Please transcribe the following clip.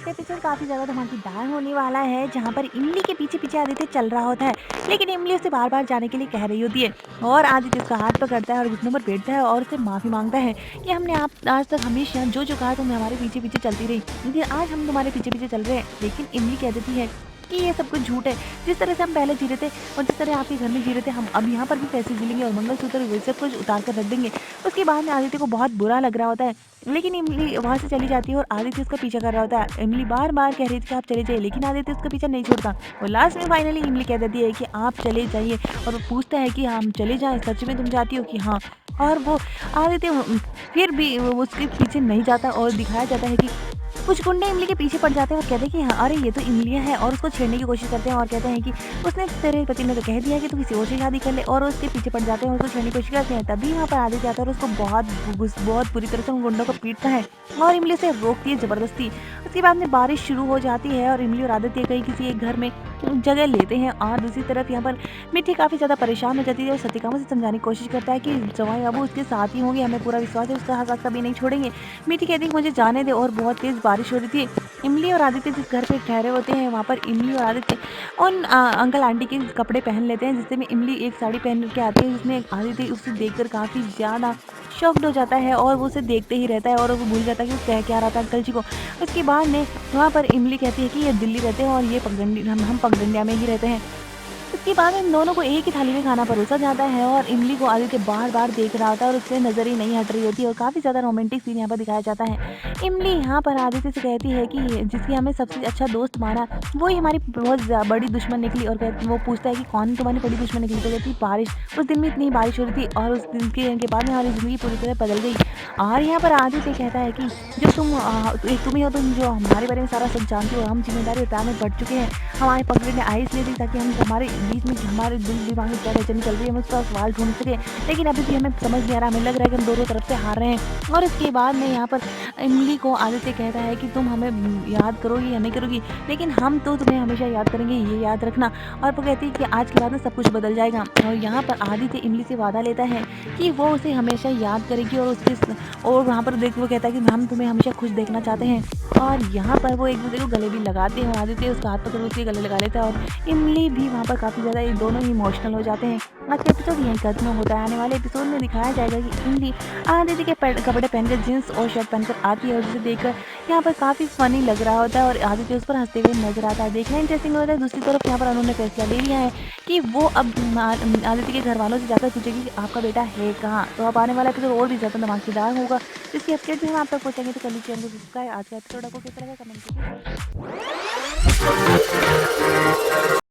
आज का एपिसोड काफ़ी ज़्यादा धमाकेदार होने वाला है, जहाँ पर इमली के पीछे-पीछे आदित्य चल रहा होता है, लेकिन इमली उसे बार-बार जाने के लिए कह रही होती है और आदित्य उसका हाथ पकड़ता है और घुटनों पर बैठता है और उससे माफ़ी माँगता है कि हमने आप आज तक हमेशा जो-जो कहा तुमने हमारे पीछे-पीछे चलती रही, लेकिन आज हम तुम्हारे पीछे-पीछे चल रहे हैं। लेकिन इमली कह देती है कि ये सब कुछ झूठ है। जिस तरह से हम पहले जी रहे थे और जिस तरह आपके घर में जी रहे थे, हम अब यहाँ पर भी वैसे जी लेंगे और मंगलसूत्र ये सब कुछ उतार कर रख देंगे। उसके बाद में आदित्य को बहुत बुरा लग रहा होता है, लेकिन इमली वहाँ से चली जाती है और आदित्य उसका पीछा कर रहा होता है। इमली बार-बार कह रही थी कि आप चले जाइए, लेकिन आदित्य उसका पीछा नहीं छोड़ता और लास्ट में फाइनली इमली कह देती है कि आप चले जाइए और वो पूछता है कि हम चले जाएँ, सच में तुम चाहती हो? कि हाँ। और वो आदित्य फिर भी वो उसके पीछे नहीं जाता और दिखाया जाता है कि कुछ गुंडे इमली के पीछे पड़ जाते हैं और कहते हैं कि हाँ, अरे ये तो इमलिया है और उसको छेड़ने की कोशिश करते हैं और कहते हैं कि उसने तेरे पति ने तो कह दिया है कि तू किसी और से शादी कर ले और उसके पीछे पड़ जाते हैं और उसको छेड़ने की कोशिश करते हैं। तभी वहाँ पर आदित्य आता है और उसको बहुत बुरी तरह से उन गुंडों को पीटता है और इमली से रोकती है ज़बरदस्ती। उसके बाद में बारिश शुरू हो जाती है और इमली और आदित्य कहीं किसी एक घर में जगह लेते हैं और दूसरी तरफ यहाँ पर मिट्टी काफ़ी ज़्यादा परेशान हो जाती है और सतीकाम उसे समझाने की कोशिश करता है कि जवाई बाबू उसके साथ ही होंगे, हमें पूरा विश्वास है, उसका साथ कभी नहीं छोड़ेंगे। मिट्टी कहती है कि मुझे जाने दे और बहुत तेज़ बारिश हो रही थी। इमली और आदित्य जिस घर पे ठहरे होते हैं, वहाँ पर इमली और आदित्य उन अंकल आंटी के कपड़े पहन लेते हैं, जिससे में इमली एक साड़ी पहन के आती है, जिसमें आदित्य उसे देखकर काफ़ी ज़्यादा शॉक्ड हो जाता है और वो उसे देखते ही रहता है और वो भूल जाता है कि वो कह क्या रहा था अंकल जी को। उसके बाद में वहाँ पर इमली कहती है कि ये दिल्ली रहते हैं और ये पगडंडी हम पगडंडिया में ही रहते हैं। उसके बाद इन दोनों को एक ही थाली में खाना परोसा जाता है और इमली को आदित्य बार-बार देख रहा होता है और उससे नज़र ही नहीं हट रही होती है और काफ़ी ज़्यादा रोमांटिक सीन यहाँ पर दिखाया जाता है। इमली यहाँ पर आदित्य से कहती है कि जिसकी हमें सबसे अच्छा दोस्त माना, वो ही हमारी बहुत बड़ी दुश्मन निकली और वो पूछता है कि कौन तुम्हारी बड़ी दुश्मन निकली? तो कहती है बारिश। उस दिन भी इतनी बारिश हो रही थी और उस दिन के बाद में हमारी ज़िंदगी पूरी तरह बदल गई। और यहाँ पर आदित्य कहता है कि जो तुम ही हो, तुम जो हमारे बारे में सारा सब जानती हो, हम ज़िम्मेदारी और प्यार में बढ़ चुके हैं। हमारे पगड़ी ने आइस ले दी ताकि हम हमारे बीच में हमारे दिल दिमाग में क्या बेचैनी चल रही है, हम उसका सवाल ढूँढ सकें। लेकिन अभी भी हमें समझ नहीं आ रहा, हमें लग रहा है कि हम दोनों तरफ से हार रहे हैं। और इसके बाद में यहाँ पर इमली को आदित्य कहता है कि तुम हमें याद करोगी या नहीं करोगी, लेकिन हम तो तुम्हें हमेशा याद करेंगे, ये याद रखना। और वो कहती है कि आज के बाद में सब कुछ बदल जाएगा। और यहाँ पर आदित्य इमली से वादा लेता है कि वो उसे हमेशा याद करेगी और और वहाँ पर देख वो कहता है कि हम तुम्हें हमेशा खुश देखना चाहते हैं। और यहाँ पर वो एक-दूसरे को गले भी लगाते हैं और आदित्य उसका हाथ पकड़ उसके गले लगा लेता है और इमली भी वहाँ पर काफ़ी ज़्यादा ये दोनों ही इमोशनल हो जाते हैं। आज का एपिसोड यहीं खत्म होता है। आने वाले एपिसोड में दिखाया जाएगा कि इमली आदित्य के कपड़े पहनकर जीन्स और शर्ट पहनकर आती है और जिसे देखकर यहाँ पर काफ़ी फ़नी लग रहा होता है और आदित्य उस पर हँसते हुए नज़र आता है। देखना इंटरेस्टिंग होता है। दूसरी तरफ यहाँ पर उन्होंने फैसला ले लिया है कि वो अब आदित्य के घरवालों से जाकर पूछेगी कि आपका बेटा है कहाँ? तो अब आने वाला एपिसोड और भी ज़्यादा धमाकेदार होगा। इसकी अपडेट भी हम आप तक पहुँचाएँगे, तो कर लीजिए चैनल को सब्सक्राइब। आज का एपिसोड आपको कैसा लगा कमेंट कीजिए।